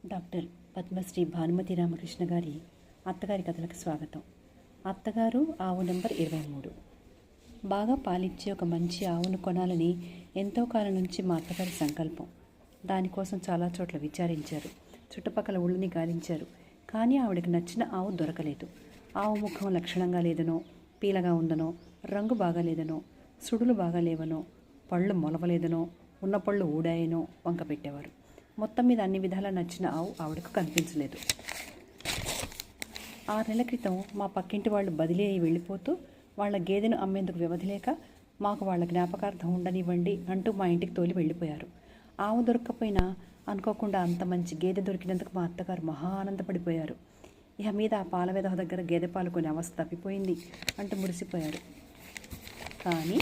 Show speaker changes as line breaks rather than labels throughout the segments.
Doctor Padmashri Bhanumathi Ramakrishna గారి అత్తగారి కథలకు స్వాగతం. అత్తగారు ఆవు నెంబర్ 23. బాగా పాలిచ్చే ఒక మంచి ఆవును కొనాలని ఎంతో కాలం నుంచి మా అత్తగారి సంకల్పం. దానికోసం చాలా చోట్ల విచారించారు, చుట్టుపక్కల ఊళ్ళని గాలించారు. కానీ ఆవిడకి నచ్చిన ఆవు దొరకలేదు. ఆవు ముఖం లక్షణంగా లేదనో, పీలగా ఉందనో, రంగు బాగాలేదనో, సుడులు బాగాలేవనో, పళ్ళు మొలవలేదనో, ఉన్న పళ్ళు ఊడాయనో వంక పెట్టేవారు. మొత్తం మీద అన్ని విధాలా నచ్చిన ఆవు ఆవిడకు కనిపించలేదు. 6 నెలల క్రితం మా పక్కింటి వాళ్ళు బదిలీ అయి వెళ్ళిపోతూ వాళ్ళ గేదెను అమ్మేందుకు వ్యవధి లేక మాకు వాళ్ళ జ్ఞాపకార్థం ఉండనివ్వండి అంటూ మా ఇంటికి తోలి వెళ్ళిపోయారు. ఆవు దొరక్కపోయినా అనుకోకుండా అంత మంచి గేదె దొరికినందుకు మా అత్తగారు మహా ఆనందపడిపోయారు. ఇక మీద ఆ పాల వెధవ దగ్గర గేదె పాలు కొని అవస్థ తప్పిపోయింది అంటూ మురిసిపోయారు. కానీ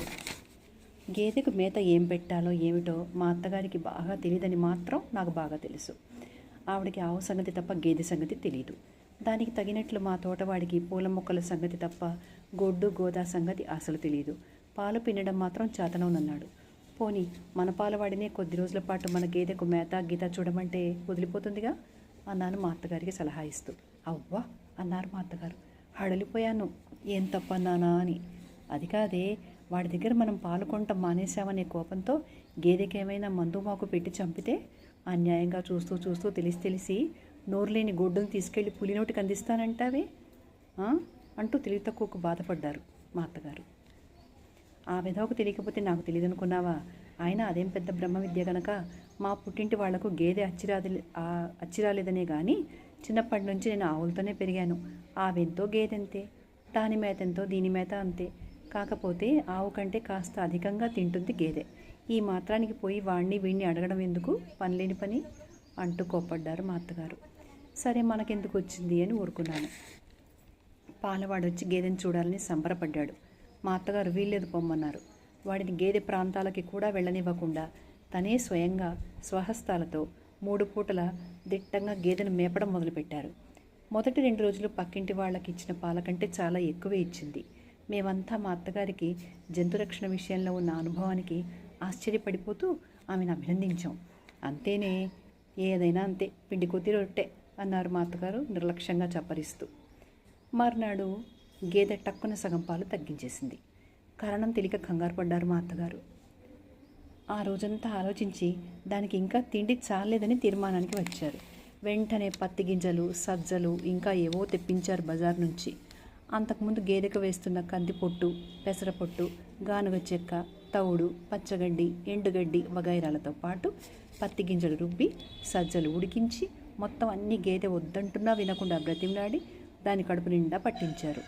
గేదెకు మేత ఏం పెట్టాలో ఏమిటో మా అత్తగారికి బాగా తెలియదని మాత్రం నాకు బాగా తెలుసు. ఆవిడకి ఆవు సంగతి తప్ప గేదె సంగతి తెలియదు. దానికి తగినట్లు మా తోటవాడికి పూల మొక్కల సంగతి తప్ప గొడ్డు గోదా సంగతి అసలు తెలియదు. పాలు పిండడం మాత్రం చేతనవునన్నాడు. పోనీ మన పాలవాడినే కొద్ది రోజుల పాటు మన గేదెకు మేత గీత చూడమంటే వదిలిపోతుందిగా అన్నాను మా అత్తగారికి సలహా ఇస్తూ. అవ్వా అన్నారు మా అత్తగారు. హడలిపోయాను, ఏం తప్పన్నానా అని. అది కాదే, వాడి దగ్గర మనం పాలు కొంటాం మానేశామనే కోపంతో గేదెకేమైనా మందు మాకు పెట్టి చంపితే అన్యాయంగా చూస్తూ చూస్తూ తెలిసి నోరులేని గొడ్డును తీసుకెళ్లి పులినోటికి అందిస్తానంటావే అంటూ తెలివి తక్కువకు బాధపడ్డారు మా అత్తగారు. ఆ విధవకు తెలియకపోతే నాకు తెలియదనుకున్నావా? ఆయన అదేం పెద్ద బ్రహ్మ విద్య గనక మా పుట్టింటి వాళ్లకు గేదె అచ్చిరాలేదనే కానీ చిన్నప్పటి నుంచి నేను ఆవులతోనే పెరిగాను. ఆవెంతో గేదెంతే, దాని మేత ఎంతో దీని మేత అంతే. కాకపోతే ఆవు కంటే కాస్త అధికంగా తింటుంది గేదె. ఈ మాత్రానికి పోయి వాణ్ణి వీణ్ణి అడగడం ఎందుకు, పనిలేని పని అంటూ కోప్పడ్డారు మా అత్తగారు. సరే మనకెందుకు వచ్చింది అని ఊరుకున్నాను. పాలవాడు వచ్చి గేదెని చూడాలని సంబరపడ్డాడు. మా అత్తగారు వీల్లేదు పొమ్మన్నారు. వాడిని గేదె ప్రాంతాలకి కూడా వెళ్ళనివ్వకుండా తనే స్వయంగా స్వహస్తాలతో 3 పూటల దిట్టంగా గేదెను మేపడం మొదలుపెట్టారు. మొదటి 2 రోజులు పక్కింటి వాళ్ళకి ఇచ్చిన పాల కంటే చాలా ఎక్కువే ఇచ్చింది. మేమంతా మా అత్తగారికి జంతురక్షణ విషయంలో ఉన్న అనుభవానికి ఆశ్చర్యపడిపోతూ ఆమెను అభినందించాం. అంతేనే, ఏదైనా అంతే, పిండి కొద్ది రొట్టె అన్నారు మా అత్తగారు నిర్లక్ష్యంగా చప్పరిస్తూ. మర్నాడు గేదె టక్కున సగం పాలు తగ్గించేసింది. కారణం తెలియక కంగారు పడ్డారు మా అత్తగారు. ఆ రోజంతా ఆలోచించి దానికి ఇంకా తిండి చాలేదని తీర్మానానికి వచ్చారు. వెంటనే పత్తి గింజలు, సజ్జలు ఇంకా ఏవో తెప్పించారు బజార్ నుంచి. అంతకుముందు గేదెకు వేస్తున్న కందిపొట్టు, పెసరపొట్టు, గానుగ చెక్క, తవుడు, పచ్చగడ్డి, ఎండుగడ్డి వగైరాలతో పాటు పత్తి గింజలు రుబ్బి సజ్జలు ఉడికించి మొత్తం అన్ని గేదె వద్దంటున్నా వినకుండా బ్రతిమలాడి దాని కడుపు నిండా పట్టించారు.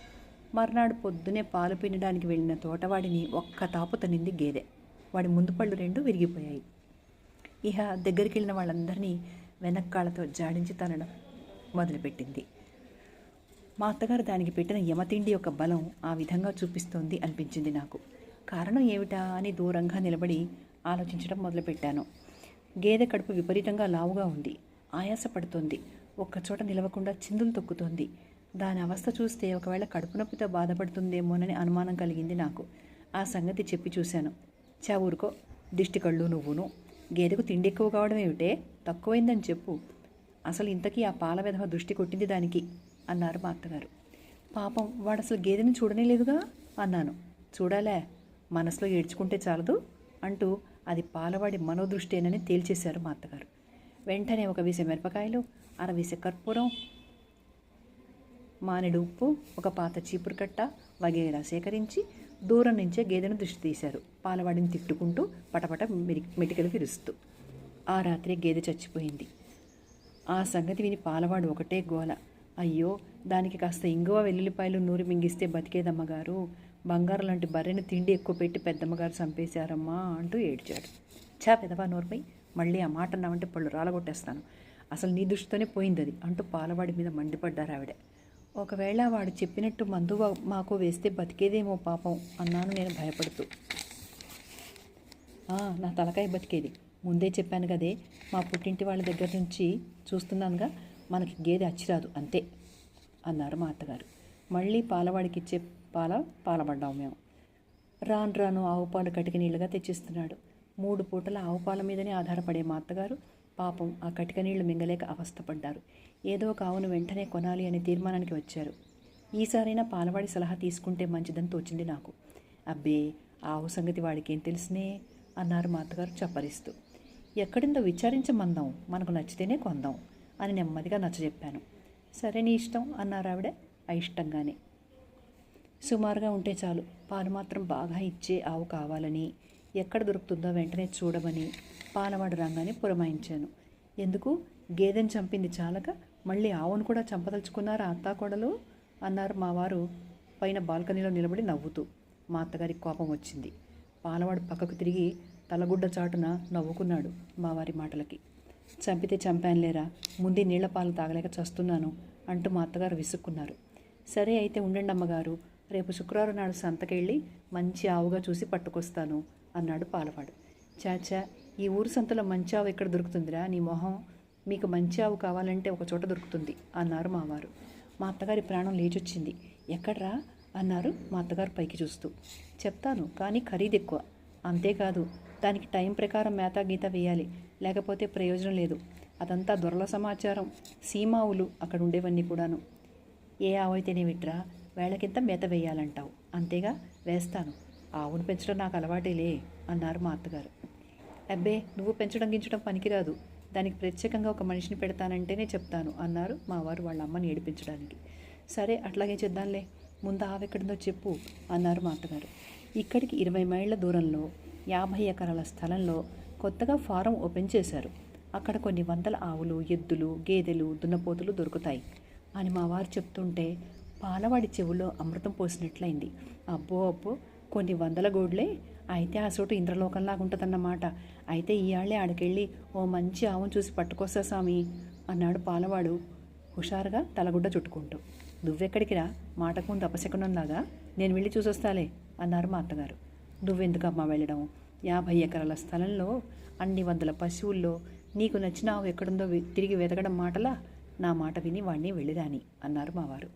మర్నాడు పొద్దునే పాలు పిండడానికి వెళ్ళిన తోటవాడిని ఒక్క తాపు తనింది గేదె. వాడి ముందు పళ్ళు 2 విరిగిపోయాయి. ఇహ దగ్గరికి వెళ్ళిన వాళ్ళందరినీ వెనక్కాళ్ళతో జాడించి తనడం మొదలుపెట్టింది. మా అత్తగారు దానికి పెట్టిన యమతిండి యొక్క బలం ఆ విధంగా చూపిస్తోంది అనిపించింది నాకు. కారణం ఏమిటా అని దూరంగా నిలబడి ఆలోచించడం మొదలుపెట్టాను. గేదె కడుపు విపరీతంగా లావుగా ఉంది, ఆయాసపడుతోంది, ఒక్కచోట నిలవకుండా చిందులు తొక్కుతోంది. దాని అవస్థ చూస్తే ఒకవేళ కడుపు నొప్పితో బాధపడుతుందేమోనని అనుమానం కలిగింది నాకు. ఆ సంగతి చెప్పి చూశాను. ఊరుకో, దిష్టి కళ్ళు నువ్వును. గేదెకు తిండి ఎక్కువ కావడం ఏమిటే, తక్కువైందని చెప్పు. అసలు ఇంతకీ ఆ పాల వెధవ దృష్టి కొట్టింది దానికి అన్నారు మా అత్తగారు. పాపం, వాడు అసలు గేదెని చూడనే లేదుగా అన్నాను. చూడాలే, మనసులో ఏడ్చుకుంటే చాలదు అంటూ అది పాలవాడి మనోదృష్టేనని తేల్చేశారు మా అత్తగారు. వెంటనే 1 వీసె మిరపకాయలు, 1/2 వీసె కర్పూరం, మానేడు ఉప్పు, ఒక పాత చీపురు కట్ట వగైరా సేకరించి దూరం నుంచే గేదెను దృష్టి తీశారు, పాలవాడిని తిట్టుకుంటూ పటపట మెటికలు విరుస్తూ. ఆ రాత్రి గేదె చచ్చిపోయింది. ఆ సంగతి విని పాలవాడు ఒకటే గోల. అయ్యో, దానికి కాస్త ఇంగువ వెల్లుల్లిపాయలు నూరి మింగిస్తే బతికేదమ్మగారు, బంగారం లాంటి బర్రెను తిండి ఎక్కువ పెట్టి పెద్దమ్మగారు చంపేశారమ్మా అంటూ ఏడ్చాడు. పెదవా నోర్మై, మళ్ళీ ఆ మాట అన్నామంటే పళ్ళు రాలగొట్టేస్తాను. అసలు నీ దృష్టితోనే పోయింది అది అంటూ పాలవాడి మీద మండిపడ్డారు ఆవిడ. ఒకవేళ వాడు చెప్పినట్టు మందు మాకు వేస్తే బతికేదేమో పాపం అన్నాను నేను భయపడుతూ. నా తలకాయ బతికేది, ముందే చెప్పాను కదే, మా పుట్టింటి వాళ్ళ దగ్గర నుంచి చూస్తున్నానుగా, మనకి గేదె అచ్చిరాదు అంతే అన్నారు మా అత్తగారు. మళ్ళీ పాలవాడికి ఇచ్చే పాలపడ్డాము మేము. రాను ఆవు పాలు కటిక నీళ్ళుగా తెచ్చిస్తున్నాడు. 3 పూటల ఆవు పాల మీదనే ఆధారపడే మా అత్తగారు పాపం ఆ కటిక నీళ్లు మింగలేక అవస్థపడ్డారు. ఏదో ఒక ఆవును వెంటనే కొనాలి అనే తీర్మానానికి వచ్చారు. ఈసారైనా పాలవాడి సలహా తీసుకుంటే మంచిదని తోచింది నాకు. అబ్బే, ఆవు సంగతి వాడికేం తెలుసునే అన్నారు మా అత్తగారు చప్పరిస్తూ. ఎక్కడిందో విచారించమందాం, మనకు నచ్చితేనే కొందాం అని నెమ్మదిగా నచ్చజెప్పాను. సరే నీ ఇష్టం అన్నారు ఆవిడ అయిష్టంగానే. సుమారుగా ఉంటే చాలు, పాలు మాత్రం బాగా ఇచ్చే ఆవు కావాలని, ఎక్కడ దొరుకుతుందో వెంటనే చూడమని పాలవాడు రంగాన్ని పురమాయించాను. ఎందుకు, గేదెని చంపింది చాలక మళ్ళీ ఆవును కూడా చంపదలుచుకున్నారా అత్తాకోడలు అన్నారు మా వారు పైన బాల్కనీలో నిలబడి నవ్వుతూ. మా అత్తగారికి కోపం వచ్చింది. పాలవాడు పక్కకు తిరిగి తలగుడ్డ చాటున నవ్వుకున్నాడు మా వారి మాటలకి. చంపితే చంపానులేరా, ముందే నీళ్ల పాలు తాగలేక చస్తున్నాను అంటూ మా అత్తగారు విసుక్కున్నారు. సరే అయితే ఉండండి అమ్మగారు, రేపు శుక్రవారం నాడు సంతకెళ్ళి మంచి ఆవుగా చూసి పట్టుకొస్తాను అన్నాడు పాలవాడు. చాచా, ఈ ఊరు సంతలో మంచి ఆవు ఎక్కడ దొరుకుతుందిరా నీ మొహం, మీకు మంచి ఆవు కావాలంటే ఒక చోట దొరుకుతుంది అన్నారు మావారు. మా అత్తగారి ప్రాణం లేచొచ్చింది. ఎక్కడ్రా అన్నారు మా అత్తగారు పైకి చూస్తూ. చెప్తాను, కానీ ఖరీదు ఎక్కువ. అంతేకాదు, దానికి టైం ప్రకారం మేత గీత వేయాలి, లేకపోతే ప్రయోజనం లేదు. అదంతా దొరల సమాచారం. సీమావులు అక్కడ ఉండేవన్నీ కూడాను. ఏ ఆవు అయితేనే విట్రా, వేళకింత మేత వేయాలంటావు, అంతేగా, వేస్తాను. ఆవును పెంచడం నాకు అలవాటేలే అన్నారు మా అత్తగారు. అబ్బే, నువ్వు పెంచడం గించడం పనికిరాదు, దానికి ప్రత్యేకంగా ఒక మనిషిని పెడతానంటేనే చెప్తాను అన్నారు మా వారు వాళ్ళ అమ్మని ఏడిపించడానికి. సరే అట్లాగే చేద్దాంలే, ముందు ఆవెక్కడుందో చెప్పు అన్నారు మా అత్తగారు. ఇక్కడికి 20 మైళ్ళ దూరంలో 50 ఎకరాల స్థలంలో కొత్తగా ఫారం ఓపెన్ చేశారు. అక్కడ కొన్ని వందల ఆవులు, ఎద్దులు, గేదెలు, దున్నపోతులు దొరుకుతాయి అని మా వారు చెప్తుంటే పాలవాడి చెవుల్లో అమృతం పోసినట్లయింది. అబ్బో అబ్బో, కొన్ని వందల గోడ్లే, అయితే ఆ చోటు ఇంద్రలోకంలాగా ఉంటుందన్నమాట. అయితే ఈయాళ్లే ఆడికెళ్ళి ఓ మంచి ఆవును చూసి పట్టుకొస్తా స్వామి అన్నాడు పాలవాడు హుషారుగా తలగుడ్డ చుట్టుకుంటూ. నువ్వెక్కడికిరా, మాటకు ముందు అపశకునంలాగా, నేను వెళ్ళి చూసొస్తాలే అన్నారు మా అత్తగారు. నువ్వెందుకమ్మా వెళ్ళడం, 50 ఎకరాల స్థలంలో అన్ని వందల పశువుల్లో నీకు నచ్చిన ఆవు ఎక్కడుందో తిరిగి వెతకడం మాటలా, నా మాట విని వాడిని వెళ్ళిరాని అన్నారు మావారు.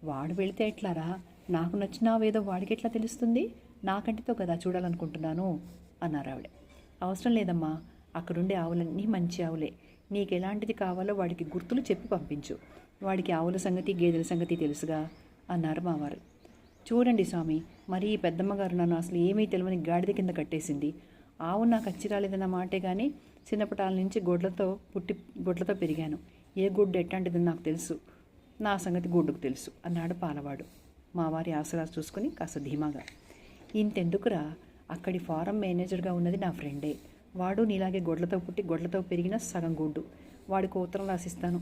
వాడు వెళితే ఎట్లారా, నాకు నచ్చిన ఆవేదో వాడికి ఎట్లా తెలుస్తుంది, నాకంటితో కదా చూడాలనుకుంటున్నాను అన్నారు ఆవిడ. అవసరం లేదమ్మా, అక్కడుండే ఆవులన్నీ మంచి ఆవులే, నీకు ఎలాంటిది కావాలో వాడికి గుర్తులు చెప్పి పంపించు, వాడికి ఆవుల సంగతి గేదెల సంగతి తెలుసుగా అన్నారు మావారు. చూడండి స్వామి, మరీ ఈ పెద్దమ్మగారు నన్ను అసలు ఏమీ తెలియని గాడిద కింద కట్టేసింది. ఆవు నాకు అచ్చి రాలేదన్న మాటే కానీ చిన్నపటాల నుంచి గొడ్లతో పెరిగాను. ఏ గుడ్డు ఎట్లాంటిదని నాకు తెలుసు, నా సంగతి గుడ్డుకు తెలుసు అన్నాడు పాలవాడు మా వారి ఆసరా చూసుకుని కాస్త ధీమాగా. ఇంతెందుకురా, అక్కడి ఫారం మేనేజర్గా ఉన్నది నా ఫ్రెండే, వాడు నీలాగే గొడ్లతో పుట్టి గొడ్లతో పెరిగిన సగం గుడ్డు. వాడికి ఉత్తరం రాసిస్తాను,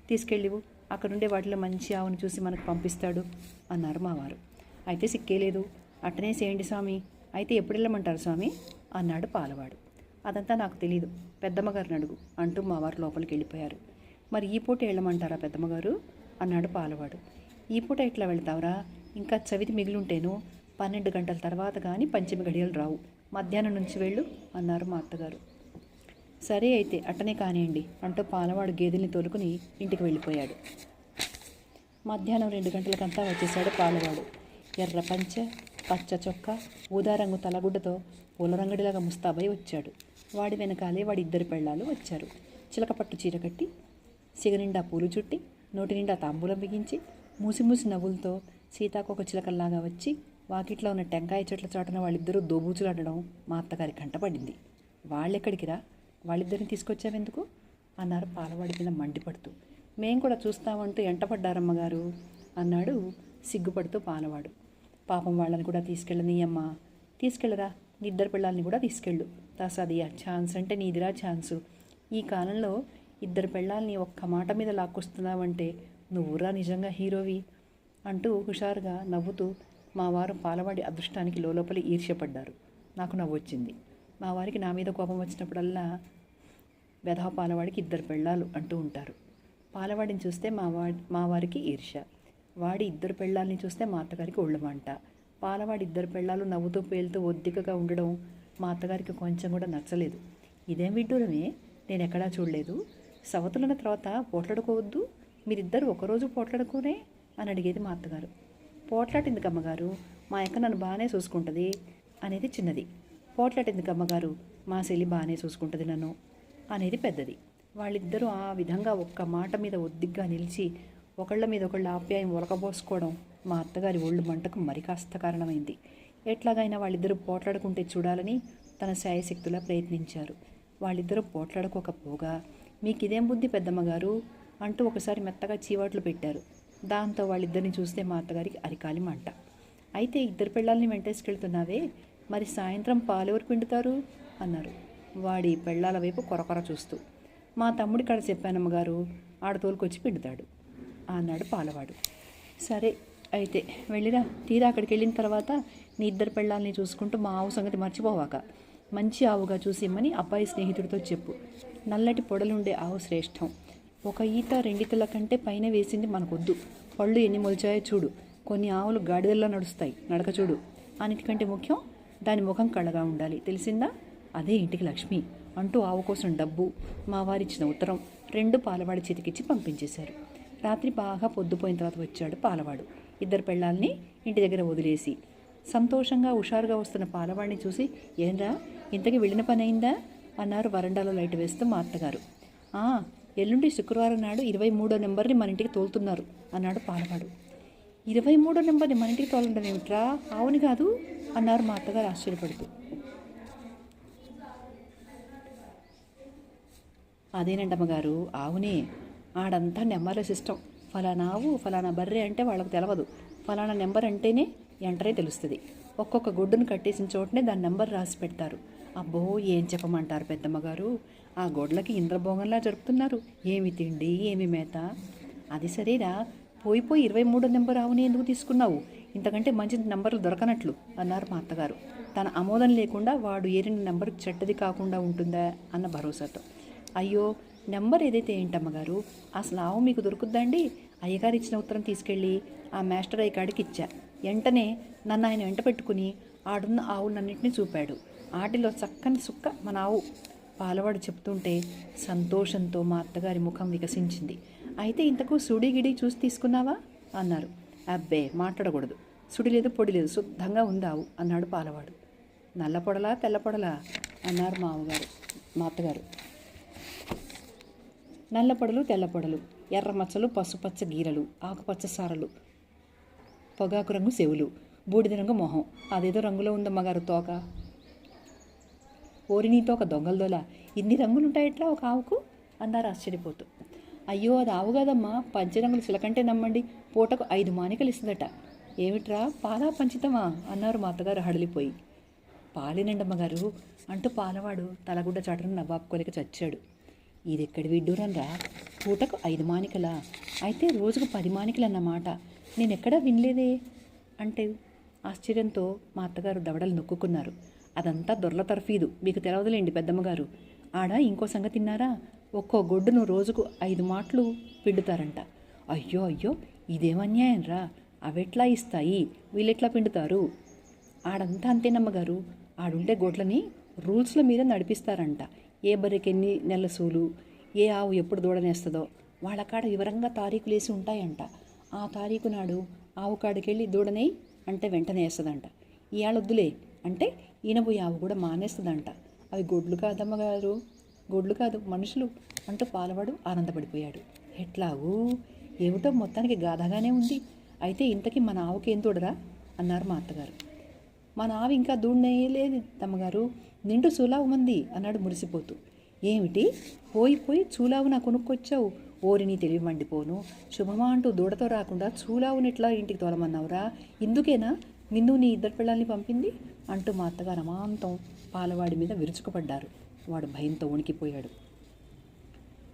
తీసుకెళ్ళివు, అక్కడుండే వాటిలో మంచి ఆవును చూసి మనకు పంపిస్తాడు అన్నారు మావారు. అయితే సిక్కేలేదు, అట్టనే చేయండి స్వామి. అయితే ఎప్పుడు వెళ్ళమంటారు స్వామి అన్నాడు పాలవాడు. అదంతా నాకు తెలీదు, పెద్దమ్మగారిని అడుగు అంటూ మావారు లోపలికి వెళ్ళిపోయారు. మరి ఈ పూట వెళ్ళమంటారా పెద్దమ్మగారు అన్నాడు పాలవాడు. ఈ పూట ఎట్లా వెళ్తావురా, ఇంకా చవితి మిగిలింటేను, 12 గంటల తర్వాత కానీ పంచమి గడియలు రావు, మధ్యాహ్నం నుంచి వెళ్ళు అన్నారు మా అత్తగారు. సరే అయితే అట్టనే కానివ్వండి అంటూ పాలవాడు గేదెల్ని తోలుకుని ఇంటికి వెళ్ళిపోయాడు. మధ్యాహ్నం 2 గంటలకంతా వచ్చేశాడు పాలవాడు. ఎర్ర పంచె, పచ్చ చొక్క, ఊదారంగు తలగుడ్డతో పూలరంగడిలాగా ముస్తాబై వచ్చాడు. వాడి వెనకాలే వాడి 2 పెళ్ళాలు వచ్చారు. చిలకపట్టు చీర కట్టి, సిగనిండా పూలు చుట్టి, నోటి నిండా తాంబూలం బిగించి, మూసి నవ్వులతో సీతాకోక చిలకల్లాగా వచ్చి వాకిట్లో ఉన్న టెంకాయ చెట్ల చాటున వాళ్ళిద్దరూ దోబూచులాడడం మా అత్తగారి కంటపడింది. వాళ్ళెక్కడికిరా, వాళ్ళిద్దరిని తీసుకొచ్చావెందుకు అన్నారు పాలవాడి మీద మండిపడుతూ. మేం కూడా చూస్తామంటూ ఎంటపడ్డారమ్మగారు అన్నాడు సిగ్గుపడుతూ పాలవాడు. పాపం వాళ్ళని కూడా తీసుకెళ్ళని అమ్మా, తీసుకెళ్ళరా, నీ 2 పిల్లల్ని కూడా తీసుకెళ్ళు, తాసాదియా, ఛాన్స్ అంటే నీదిరా ఛాన్సు. ఈ కాలంలో 2 పిల్లల్ని ఒక్క మాట మీద లాక్కొస్తున్నావంటే నువ్వురా నిజంగా హీరోవి అంటూ హుషారుగా నవ్వుతూ మా వారు పాలవాడి అదృష్టానికి లోపలి ఈర్ష్యపడ్డారు. నాకు నవ్వొచ్చింది. మా వారికి నా మీద కోపం వచ్చినప్పుడల్లా వెధవ పాలవాడికి 2 పెళ్ళాలు అంటూ ఉంటారు. పాలవాడిని చూస్తే మా వారికి ఈర్ష్య, వాడి 2 పెళ్ళాలని చూస్తే మా అత్తగారికి ఒళ్ళుమంట. పాలవాడి 2 పెళ్ళాలు నవ్వుతూ పేలుతూ ఒద్దికగా ఉండడం మా అత్తగారికి కొంచెం కూడా నచ్చలేదు. ఇదేం విడ్డూరమే, నేను ఎక్కడా చూడలేదు, సవతులన్న తర్వాత పోట్లాడుకోవద్దు, మీరిద్దరు ఒకరోజు పోట్లాడుకోనే అని అడిగేది మా అత్తగారు. పోట్లాటింది అమ్మగారు, మా అక్క నన్ను బాగానే చూసుకుంటుంది అనేది చిన్నది. పోట్లాటింది అమ్మగారు, మా చెల్లి బాగానే చూసుకుంటుంది నన్ను. అనేది పెద్దది. వాళ్ళిద్దరూ ఆ విధంగా ఒక్క మాట మీద ఒద్దిగ్గా నిలిచి ఒకళ్ళ మీద ఒకళ్ళ ఆప్యాయం ఒలకబోసుకోవడం మా అత్తగారి ఒళ్ళు మంటకు మరి కాస్త కారణమైంది. ఎట్లాగైనా వాళ్ళిద్దరూ పోట్లాడుకుంటే చూడాలని తన శాయశక్తులా ప్రయత్నించారు. వాళ్ళిద్దరూ పోట్లాడుకోకపోగా మీకిదేం బుద్ధి పెద్దమ్మగారు అంటూ ఒకసారి మెత్తగా చీవాట్లు పెట్టారు. దాంతో వాళ్ళిద్దరిని చూస్తే మా అత్తగారికి అరికాలి మంట. అయితే ఇద్దరు పెళ్ళాలని వెంటేసుకెళ్తున్నావే, మరి సాయంత్రం పాలెవరు పిండుతారు అన్నారు వాడి పెళ్ళాల వైపు కొరకొర చూస్తూ. మా తమ్ముడి కాడ చెప్పానమ్మగారు, ఆడతోలుకొచ్చి పిండుతాడు అన్నాడు పాలవాడు. సరే అయితే వెళ్ళిరా. తీరా అక్కడికి వెళ్ళిన తర్వాత నీ ఇద్దరు పెళ్ళాలని చూసుకుంటూ మా ఆవు సంగతి మర్చిపోవాక మంచి ఆవుగా చూసి ఇమ్మని అబ్బాయి స్నేహితుడితో చెప్పు. నల్లటి పొడలుండే ఆవు శ్రేష్టం. ఒక ఈత రెండితల కంటే పైన వేసింది మనకొద్దు. పళ్ళు ఎన్ని మొలిచాయో చూడు. కొన్ని ఆవులు గాడిదల్లా నడుస్తాయి, నడక చూడు. అన్నిటికంటే ముఖ్యం దాని ముఖం కళ్ళగా ఉండాలి, తెలిసిందా? అదే ఇంటికి లక్ష్మి అంటూ ఆవు కోసం డబ్బు, మా వారిచ్చిన ఉత్తరం రెండు పాలవాడి చేతికిచ్చి పంపించేశారు. రాత్రి బాగా పొద్దుపోయిన తర్వాత వచ్చాడు పాలవాడు. ఇద్దరు పెళ్ళాలని ఇంటి దగ్గర వదిలేసి సంతోషంగా హుషారుగా వస్తున్న పాలవాడిని చూసి, ఏంరా ఇంతకీ వెళ్ళిన పని అయిందా అన్నారు వరండాలో లైట్ వేస్తూ మా అత్తగారు. ఎల్లుండి శుక్రవారం నాడు 23వ నెంబర్ని మన ఇంటికి తోలుతున్నారు అన్నాడు పాలవాడు. 23వ నెంబర్ని మన ఇంటికి తోలడం ఏమిట్రా, ఆవుని కాదు అన్నారు మా అత్తగారు ఆశ్చర్యపడుతూ. అదేనంటమ్మగారు, ఆవునే. ఆడంతా నెంబర్ల సిస్టమ్. ఫలానా ఆవు ఫలానా బర్రె అంటే వాళ్ళకు తెలవదు. ఫలానా నెంబర్ అంటేనే ఎంటరే తెలుస్తుంది. ఒక్కొక్క గుడ్డును కట్టేసిన చోటనే దాని నెంబర్ రాసి పెడతారు. అబ్బో, ఏం చెప్పమంటారు పెద్దమ్మగారు, ఆ గొడ్లకి ఇంద్రభోగంలా జరుపుతున్నారు. ఏమి తిండి, ఏమి మేత. అది సరేరా, పోయి 23వ నెంబర్ ఆవుని ఎందుకు తీసుకున్నావు? ఇంతకంటే మంచి నెంబర్లు దొరకనట్లు అన్నారు మా అత్తగారు. తన ఆమోదం లేకుండా వాడు ఏరిన నెంబర్ చెడ్డది కాకుండా ఉంటుందా అన్న భరోసాతో. అయ్యో, నెంబర్ ఏదైతే ఏంటమ్మగారు, అసలు ఆవు మీకు దొరుకుద్దండి. అయ్యగారు ఇచ్చిన ఉత్తరం తీసుకెళ్ళి ఆ మాస్టర్ అయ్య కాడికి ఇచ్చా. వెంటనే నన్ను ఆయన వెంట పెట్టుకుని ఆడున్న ఆవులన్నింటినీ చూపాడు. ఆటిలో చక్కని సుక్క మన ఆవు. పాలవాడు చెప్తుంటే సంతోషంతో మా అత్తగారి ముఖం వికసించింది. అయితే ఇంతకు సుడి గిడి చూసి తీసుకున్నావా అన్నారు. అబ్బే, మాట్లాడకూడదు. సుడి లేదు పొడి లేదు, శుద్ధంగా ఉంది ఆవు అన్నాడు పాలవాడు. నల్ల పొడలా తెల్ల పొడలా అన్నారు మా అత్తగారు. నల్ల పొడలు తెల్ల పొడలు, ఎర్ర మచ్చలు, పసుపచ్చ గీరలు, ఆకుపచ్చ సారలు, పొగాకు రంగు చెవులు, బూడిద రంగు మొహం. అదేదో రంగులో ఉందమ్మగారు తోక. ఓరినీ తోక దొంగలదోలా, ఇన్ని రంగులుంటాయట్లా ఒక ఆవుకు అన్నారు ఆశ్చర్యపోతూ. అయ్యో, అది ఆవు కాదమ్మా, పంచరంగులు చిలకంటే నమ్మండి, పూటకు 5 మానికలు ఇస్తుందట. ఏమిట్రా, పాలా పంచితమా అన్నారు మా అత్తగారు హడలిపోయి. పాలేనండమ్మగారు అంటూ పాలవాడు తలగుడ్డ చాటను నవ్వాపుకోలేక చచ్చాడు. ఇది ఎక్కడి విడ్డూరనరా, పూటకు 5 మానికలా? అయితే రోజుకు 10 మానికలు అన్నమాట. నేనెక్కడా వినలేదే అంటే ఆశ్చర్యంతో మా అత్తగారు దవడలు నొక్కున్నారు. అదంతా దొరల తర్ఫీదు, మీకు తెలవదులేండి పెద్దమ్మగారు. ఆడ ఇంకో సంగతి తిన్నారా, ఒక్కో గొడ్డును రోజుకు 5 మాటలు పిండుతారంట. అయ్యో అయ్యో, ఇదేమన్యాయం రా, అవెట్లా ఇస్తాయి, వీళ్ళెట్లా పిండుతారు? ఆడంతా అంతేనమ్మగారు. ఆడుండే గొడ్లని రూల్స్ల మీద నడిపిస్తారంట. ఏ బర్రెకి ఎన్ని నెలల సూలు, ఏ ఆవు ఎప్పుడు దూడనేస్తుందో వాళ్ళ కాడ వివరంగా తారీఖులు వేసి ఉంటాయంట. ఆ తారీఖు నాడు ఆవు కాడికెళ్ళి దూడనేయి అంటే వెంటనే వేస్తుందంట. ఇయాళొద్దులే అంటే ఈనబోయి ఆవు కూడా మానేస్తుందంట. అవి గొడ్లు కాదమ్మగారు, గొడ్లు కాదు మనుషులు అంటూ పాలవాడు ఆనందపడిపోయాడు. ఎట్లాగూ ఏమిటో మొత్తానికి గాథగానే ఉంది. అయితే ఇంతకీ మన ఆవుకి ఏం తోడరా అన్నారు మా అత్తగారు. మన ఆవు ఇంకా దూడనేయలేదు తమ్మగారు, నిండు చూలావు మంది అన్నాడు మురిసిపోతూ. ఏమిటి, పోయి చూలావు నా కొనుక్కొచ్చావు? ఓరిని తెలివి మండిపోను, శుభమా అంటూ దూడతో రాకుండా చూలావునెట్లా ఇంటికి తోలమన్నావురా? ఇందుకేనా నిన్ను నీ ఇద్దరు పిల్లల్ని పంపింది అంటూ మా అత్తగారు అమాంతం పాలవాడి మీద విరుచుకుపడ్డారు. వాడు భయంతో వణికిపోయాడు.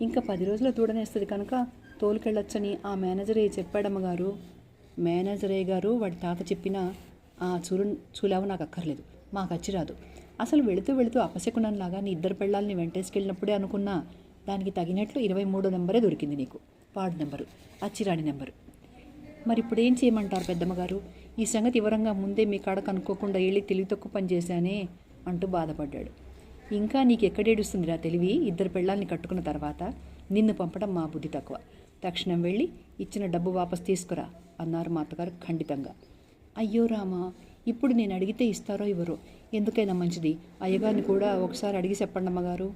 ఇంకా 10 రోజుల దూడనేస్తుంది కనుక తోలుకెళ్ళొచ్చని ఆ మేనేజరే చెప్పాడమ్మగారు. మేనేజరే గారు వాడి తాత చెప్పిన ఆ చూలావు నాకు అక్కర్లేదు, మాకు అచ్చిరాదు. అసలు వెళుతూ అపశకునంలాగా నీ ఇద్దరు పెళ్ళాలని వెంటేసుకెళ్ళినప్పుడే అనుకున్నా దానికి తగినట్లు 23వ నెంబరే దొరికింది నీకు. పాడు నెంబరు, అచ్చిరాని నెంబరు. మరి ఇప్పుడు ఏం చేయమంటారు పెద్దమ్మగారు? ఈ సంగతి వివరంగా ముందే మీ కాడ కనుక్కోకుండా వెళ్ళి తెలివి తక్కువ పని చేశానే అంటూ బాధపడ్డాడు. ఇంకా నీకు ఎక్కడేడుస్తుందిరా తెలివి? ఇద్దరు పెళ్ళాలని కట్టుకున్న తర్వాత నిన్ను పంపడం మా బుద్ధి తక్కువ. తక్షణం వెళ్ళి ఇచ్చిన డబ్బు వాపసు తీసుకురా అన్నారు మా అత్తగారు ఖండితంగా. అయ్యో రామా, ఇప్పుడు నేను అడిగితే ఇస్తారో ఇవ్వరో, ఎందుకైనా మంచిది అయ్యగారిని కూడా ఒకసారి అడిగి చెప్పండి అమ్మగారు.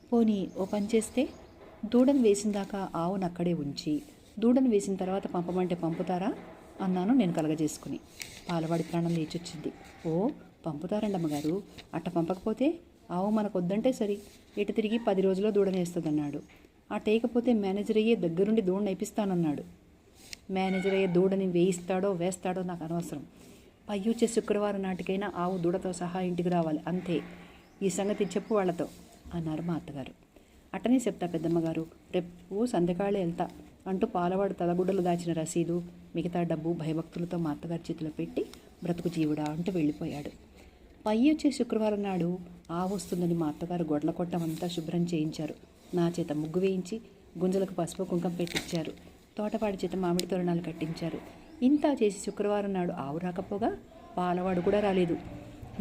పోనీ ఓ పని చేస్తే దూడను వేసిన దాకా ఆవును అక్కడే ఉంచి దూడను వేసిన తర్వాత పంపమంటే పంపుతారా అన్నాను నేను కలగజేసుకుని. పాలవాడి ప్రాణం లేచొచ్చింది. ఓ పంపుతారండి అమ్మగారు, అట్ట పంపకపోతే ఆవు మనకొద్దంటే సరి, ఇటు తిరిగి 10 రోజుల్లో దూడనేస్తుందన్నాడు. అటేయకపోతే మేనేజర్ అయ్యే దగ్గరుండి దూడని వేయిస్తానన్నాడు. మేనేజర్ అయ్యే దూడని వేస్తాడో నాకు అనవసరం. పయ్యూచే శుక్రవారం నాటికైనా ఆవు దూడతో సహా ఇంటికి రావాలి, అంతే. ఈ సంగతి చెప్పు వాళ్లతో అన్నారు మా అత్తగారు. అట్టనే చెప్తా పెద్దమ్మగారు, రేపు సంధ్యకాళే వెళ్తా అంటూ పాలవాడు తలగుడ్డలు దాచిన రసీదు మిగతా డబ్బు భయభక్తులతో మా అత్తగారి చేతిలో పెట్టి బ్రతుకు జీవుడా అంటూ వెళ్ళిపోయాడు. పై వచ్చే శుక్రవారం నాడు ఆవు వస్తుందని మా అత్తగారు గొడ్ల కొట్టమంతా శుభ్రం చేయించారు. నా చేత ముగ్గు వేయించి గుంజలకు పసుపు కుంకం పెట్టించారు. తోటపాడి చేత మామిడి తోరణాలు కట్టించారు. ఇంత చేసి శుక్రవారం నాడు ఆవు రాకపోగా పాలవాడు కూడా రాలేదు.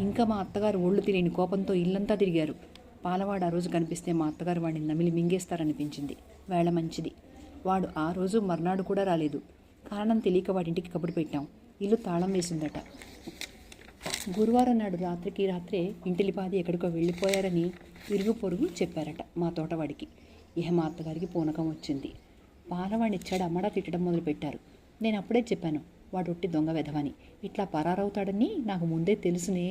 ఇంకా మా అత్తగారు ఒళ్ళు తిరిగిన కోపంతో ఇల్లంతా తిరిగారు. పాలవాడు ఆ రోజు కనిపిస్తే మా అత్తగారు వాడిని నమిలి మింగేస్తారనిపించింది. వేళ మంచిది. వాడు ఆ రోజు మర్నాడు కూడా రాలేదు. కారణం తెలియక వాడింటికి కబురు పెట్టాం. ఇల్లు తాళం వేసిందట. గురువారం నాడు రాత్రే ఇంటిలిపాది ఎక్కడికో వెళ్ళిపోయారని ఇరుగు పొరుగు చెప్పారట మా తోటవాడికి. మా అత్తగారికి పూనకం వచ్చింది. పాలవాడిని చెడమడా తిట్టడం మొదలుపెట్టారు. నేను అప్పుడే చెప్పాను, వాడు ఒట్టి దొంగ వెధవని, ఇట్లా పరారవుతాడని నాకు ముందే తెలుసునే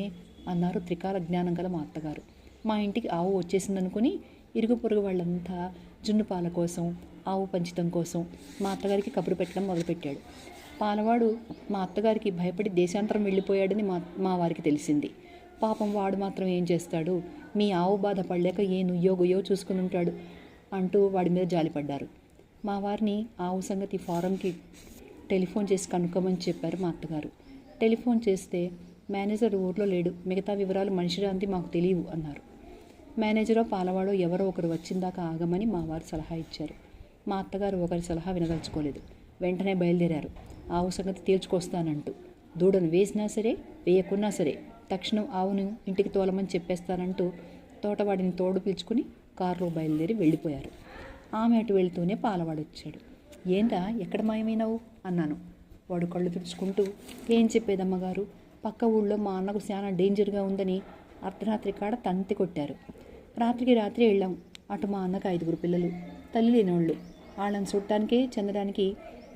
అన్నారు త్రికాల జ్ఞానం గల మా అత్తగారు. మా ఇంటికి ఆవు వచ్చేసిందనుకుని ఇరుగు పొరుగు వాళ్ళంతా జున్ను పాల కోసం, ఆవు పంచితం కోసం మా అత్తగారికి కబురు పెట్టడం మొదలుపెట్టాడు. పాలవాడు మా అత్తగారికి భయపడి దేశాంతరం వెళ్ళిపోయాడని మా వారికి తెలిసింది. పాపం వాడు మాత్రం ఏం చేస్తాడు, మీ ఆవు బాధ పడలేక ఏ నుయ్యో గుయ్యో చూసుకుని ఉంటాడు అంటూ వాడి మీద జాలిపడ్డారు. మా వారిని ఆవు సంగతి ఫారంకి టెలిఫోన్ చేసి కనుక్కోమని చెప్పారు మా అత్తగారు. టెలిఫోన్ చేస్తే మేనేజర్ ఊర్లో లేడు, మిగతా వివరాలు మనిషిరాంది మాకు తెలియవు అన్నారు. మేనేజరో పాలవాడో ఎవరో ఒకరు వచ్చిందాకా ఆగమని మా వారు సలహా ఇచ్చారు. మా అత్తగారు ఒకరి సలహా వినదలుచుకోలేదు. వెంటనే బయలుదేరారు ఆవు సంగతి తేల్చుకొస్తానంటూ. దూడను వేసినా సరే వేయకున్నా సరే తక్షణం ఆవును ఇంటికి తోలమని చెప్పేస్తానంటూ తోటవాడిని తోడు పిలుచుకుని కారులో బయలుదేరి వెళ్ళిపోయారు. ఆమె అటు వెళుతూనే పాలవాడు వచ్చాడు. ఏంటా ఎక్కడ మాయమైనావు అన్నాను. వాడు కళ్ళు తుడుచుకుంటూ, ఏం చెప్పేదమ్మగారు, పక్క ఊళ్ళో మా అన్నకు చాలా డేంజర్గా ఉందని అర్ధరాత్రి కాడ తంతి కొట్టారు. రాత్రి వెళ్ళాం. అటు మా అన్నకు 5 పిల్లలు, తల్లి లేనివాళ్ళు. వాళ్ళని చూడటానికే చెందడానికి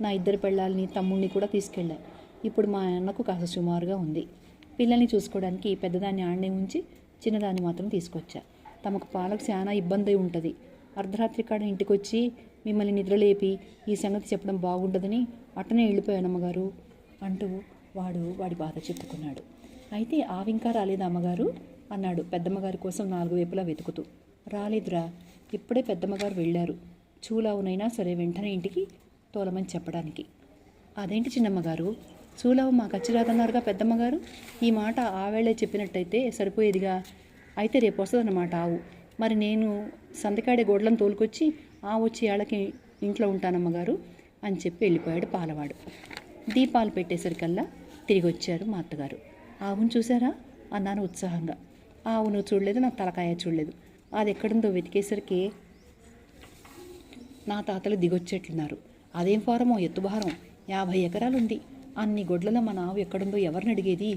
నా 2 పెళ్ళాలని తమ్ముడిని కూడా తీసుకెళ్ళా. ఇప్పుడు మా అన్నకు కాస్త సుమారుగా ఉంది. పిల్లల్ని చూసుకోవడానికి పెద్దదాన్ని ఆడనే ఉంచి చిన్నదాన్ని మాత్రం తీసుకొచ్చా. తమకు పాలకు చాలా ఇబ్బంది ఉంటుంది. అర్ధరాత్రి కాడ ఇంటికి వచ్చి మిమ్మల్ని నిద్రలేపి ఈ సంగతి చెప్పడం బాగుండదని అట్టనే వెళ్ళిపోయానమ్మగారు అంటూ వాడి బాధ చెప్పుకున్నాడు. అయితే ఆవింకా రాలేదా అమ్మగారు అన్నాడు పెద్దమ్మగారి కోసం 4 వైపులా వెతుకుతూ. రాలేదురా, ఇప్పుడే పెద్దమ్మగారు వెళ్ళారు. చూలావునైనా సరే వెంటనే ఇంటికి తోలమని చెప్పడానికి. అదేంటి చిన్నమ్మగారు, చూలావు మాకు అచ్చిరాదన్నారుగా పెద్దమ్మగారు. ఈ మాట ఆవేళే చెప్పినట్టయితే సరిపోయేదిగా. అయితే రేపు వస్తుందన్నమాట ఆవు. మరి నేను సంతకాడే గోడ్లను తోలుకొచ్చి ఆవు వచ్చి ఏళ్ళకి ఇంట్లో ఉంటానమ్మగారు అని చెప్పి వెళ్ళిపోయాడు పాలవాడు. దీపాలు పెట్టేసరికల్లా తిరిగి వచ్చారు మా అత్తగారు. ఆవును చూసారా అన్నాను ఉత్సాహంగా. ఆవును చూడలేదు, నా తలకాయ చూడలేదు. అది ఎక్కడుందో వెతికేసరికి నా తాతలు దిగొచ్చేట్లున్నారు. అదేం ఫారమో, ఎత్తుభారం 50 ఎకరాలుంది. అన్ని గొడ్లలో మన ఆవు ఎక్కడుందో ఎవరిని అడిగేది?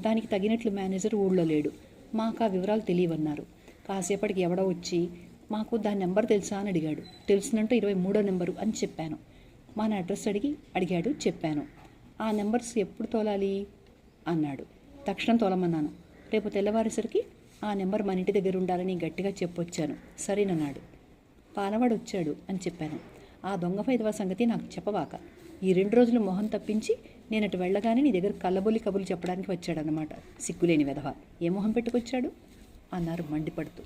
దానికి తగినట్లు మేనేజర్ ఊళ్ళో లేడు. మాకు ఆ వివరాలు తెలియవన్నారు. కాసేపటికి ఎవడో వచ్చి మాకు దాని నెంబర్ తెలుసా అని అడిగాడు. తెలుసునంటూ 23వ నెంబరు అని చెప్పాను. మన అడ్రస్ అడిగాడు, చెప్పాను. ఆ నెంబర్స్ ఎప్పుడు తోలాలి అన్నాడు. తక్షణం తోలమన్నాను. రేపు తెల్లవారేసరికి ఆ నెంబర్ మన ఇంటి దగ్గర ఉండాలని గట్టిగా చెప్పొచ్చాను. సరేనన్నాడు. పాలవాడు వచ్చాడు అని చెప్పాను. ఆ దొంగ ఫైదవ సంగతి నాకు చెప్పవాక. ఈ 2 రోజులు మొహం తప్పించి నేనటు వెళ్ళగానే నీ దగ్గర కళ్ళబొల్లి కబుర్లు చెప్పడానికి వచ్చాడన్నమాట. సిగ్గులేని వెధవ. ఏ మొహం పెట్టుకొచ్చాడు అన్నారు మండిపడుతూ.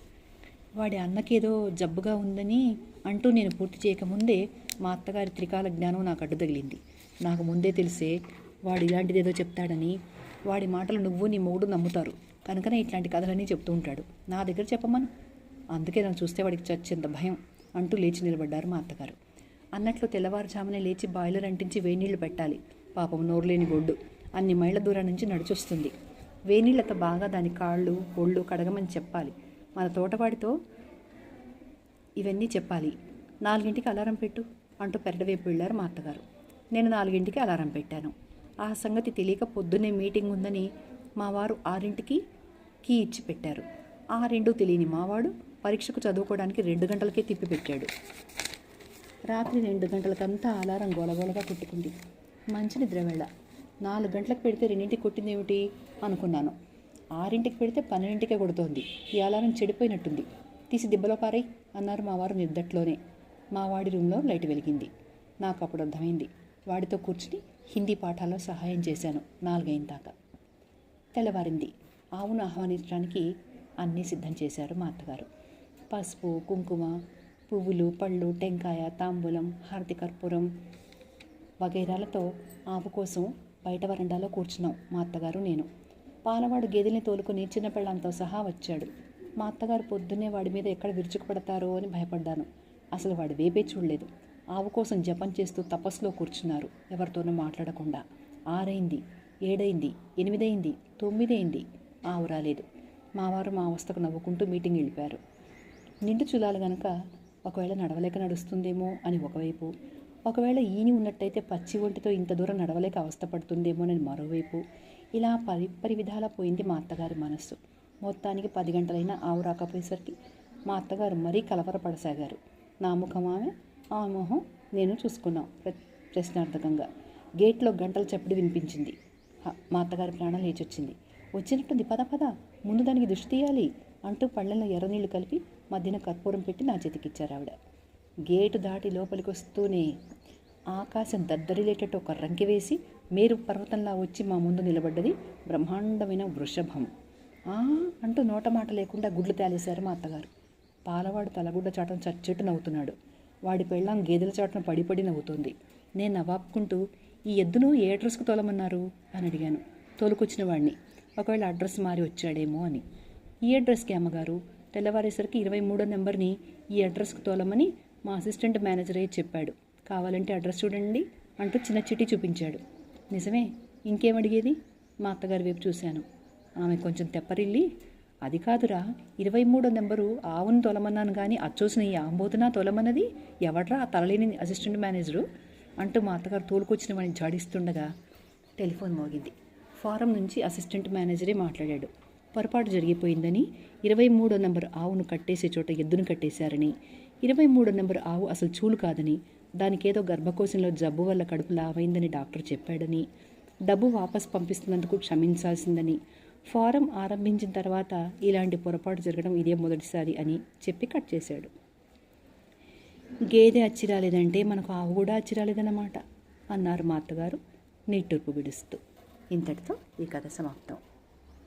వాడి అన్నకేదో జబ్బుగా ఉందని అంటూ నేను పూర్తి చేయకముందే మా అత్తగారి త్రికాల జ్ఞానం నాకు అడ్డు తగిలింది. నాకు ముందే తెలిసే వాడు ఇలాంటిదేదో చెప్తాడని. వాడి మాటలు నువ్వు నీ మొగుడు నమ్ముతారు కనుకనే ఇట్లాంటి కథలన్నీ చెప్తూ ఉంటాడు. నా దగ్గర చెప్పమను. అందుకే నన్ను చూస్తే వాడికి చచ్చేంత భయం అంటూ లేచి నిలబడ్డారు మా అత్తగారు. అన్నట్లు తెల్లవారుజామునే లేచి బాయిలర్ అంటించి వేనీళ్లు పెట్టాలి. పాపం నోరులేని గొడ్డు అన్ని మైళ్ళ దూరం నుంచి నడిచొస్తుంది. వేనీళ్లతో బాగా దాని కాళ్ళు ఒళ్ళు కడగమని చెప్పాలి. మన తోటవాడితో ఇవన్నీ చెప్పాలి. 4ంటికి అలారం పెట్టు అంటూ పెరటవైపు వెళ్ళారు మా అత్తగారు. నేను 4ంటికి అలారం పెట్టాను. ఆ సంగతి తెలియక పొద్దున్నే మీటింగ్ ఉందని మా వారు 6ంటికి కీ ఇచ్చి పెట్టారు. ఆ 2 తెలియని మావాడు పరీక్షకు చదువుకోవడానికి 2 గంటలకే తిప్పిపెట్టాడు. రాత్రి 2 గంటలకంతా అలారం గోలగోలగా కొట్టుకుంది. మంచి నిద్ర వేళ. 4 గంటలకు పెడితే 2ంటికి కొట్టిందేమిటి అనుకున్నాను. 6ంటికి పెడితే 12ంటికే కొడుతోంది. ఈ అలారం చెడిపోయినట్టుంది. తీసి దిబ్బలో పారై అన్నారు మా వారు నిద్దట్లోనే. మా వాడి రూమ్లో లైట్ వెలిగింది. నాకు అప్పుడు అర్థమైంది. వాడితో కూర్చుని హిందీ పాఠాల్లో సహాయం చేశాను 4 అయిన దాకా. తెల్లవారింది. ఆవును ఆహ్వానించడానికి అన్నీ సిద్ధం చేశారు మా అత్తగారు. పసుపు, కుంకుమ, పువ్వులు, పళ్ళు, టెంకాయ, తాంబూలం, హారతి కర్పూరం వగైరాలతో ఆవు కోసం బయట వరండాలో కూర్చున్నాం మా అత్తగారు నేను. పాలవాడు గేదెల్ని తోలుకుని చిన్న పెళ్ళంతో సహా వచ్చాడు. మా అత్తగారు పొద్దున్నే వాడి మీద ఎక్కడ విరుచుకుపడతారో అని భయపడ్డాను. అసలు వాడి వేపే చూడలేదు. ఆవు కోసం జపం చేస్తూ తపస్సులో కూర్చున్నారు, ఎవరితోనూ మాట్లాడకుండా. 6 అయింది, 7 అయింది, 8 అయింది, 9 అయింది. ఆవు రాలేదు. మావారు మా అవస్థకు నవ్వుకుంటూ మీటింగ్ వెళ్ళిపోయారు. నిండు చూలాలు గనక ఒకవేళ నడవలేక నడుస్తుందేమో అని ఒకవైపు, ఒకవేళ ఈని ఉన్నట్టయితే పచ్చి ఒంటితో ఇంత దూరం నడవలేక అవస్థపడుతుందేమోనని మరోవైపు, ఇలా పరి విధాలా పోయింది మా అత్తగారి మనస్సు. మొత్తానికి 10 గంటలైనా ఆవు రాకపోయేసరికి మా అత్తగారు మరీ కలవరపడసాగారు. నా ముఖం ఆమె, ఆ మొహం నేను చూసుకున్నాం ప్రశ్నార్థకంగా. గేట్లో గంటల చప్పుడు వినిపించింది. మా అత్తగారి ప్రాణం లేచొచ్చింది. వచ్చినట్టుంది, పద పద, ముందు దానికి దృష్టి తీయాలి అంటూ పళ్ళెంలో ఎర్రనీళ్లు కలిపి మధ్యన కర్పూరం పెట్టి నా చేతికిచ్చారు ఆవిడ. గేటు దాటి లోపలికి వస్తూనే ఆకాశం దద్దరిలేటట్టు ఒక రంకె వేసి మేరు పర్వతంలా వచ్చి మా ముందు నిలబడ్డది బ్రహ్మాండమైన వృషభం. అంటూ నోట మాట లేకుండా గుడ్లు తేలేశారు మా అత్తగారు. పాలవాడు తలగుడ్డ చాటం చచ్చెట్టు నవ్వుతున్నాడు. వాడి పెళ్ళాం గేదెల చాటున పడి నవ్వుతోంది. నేను నవ్వాపుకుంటూ, ఈ ఎద్దును ఏ అడ్రస్కు తోలమన్నారు అని అడిగాను తోలుకొచ్చిన వాడిని. ఒకవేళ అడ్రస్ మారి వచ్చాడేమో అని. ఈ అడ్రస్కి అమ్మగారు, తెల్లవారేసరికి 23వ నెంబర్ని ఈ అడ్రస్కు తోలమని మా అసిస్టెంట్ మేనేజరే చెప్పాడు. కావాలంటే అడ్రస్ చూడండి అంటూ చిన్న చిట్టి చూపించాడు. నిజమే, ఇంకేమడిగేది? మా అత్తగారి వైపు చూశాను. ఆమె కొంచెం తెప్పరిల్లి, అది కాదురా, 23వ నెంబరు ఆవును తోలమన్నాను కానీ అచ్చోసిన ఈ ఆంబోతునా తోలమన్నది ఎవడ్రా ఆ తలలేని అసిస్టెంట్ మేనేజరు అంటూ మా అత్తగారు తోలుకొచ్చిన వాడిని జాడిస్తుండగా టెలిఫోన్ మోగింది. ఫారం నుంచి అసిస్టెంట్ మేనేజరే మాట్లాడాడు. పొరపాటు జరిగిపోయిందని, 23వ నెంబర్ ఆవును కట్టేసే చోట ఎద్దును కట్టేశారని, 23వ నెంబర్ ఆవు అసలు చూలు కాదని, దానికేదో గర్భకోశంలో జబ్బు వల్ల కడుపు లావైందని డాక్టర్ చెప్పాడని, డబ్బు వాపస్ పంపిస్తున్నందుకు క్షమించాల్సిందని, ఫారం ఆరంభించిన తర్వాత ఇలాంటి పొరపాటు జరగడం ఇదే మొదటిసారి అని చెప్పి కట్ చేశాడు. గేదె అచ్చిరాలేదంటే మనకు ఆవు కూడా అచ్చిరాలేదన్నమాట అన్నారు మా అత్తగారు నిట్టూర్పు విడుస్తూ. ఇంతటితో ఈ కథ సమాప్తం.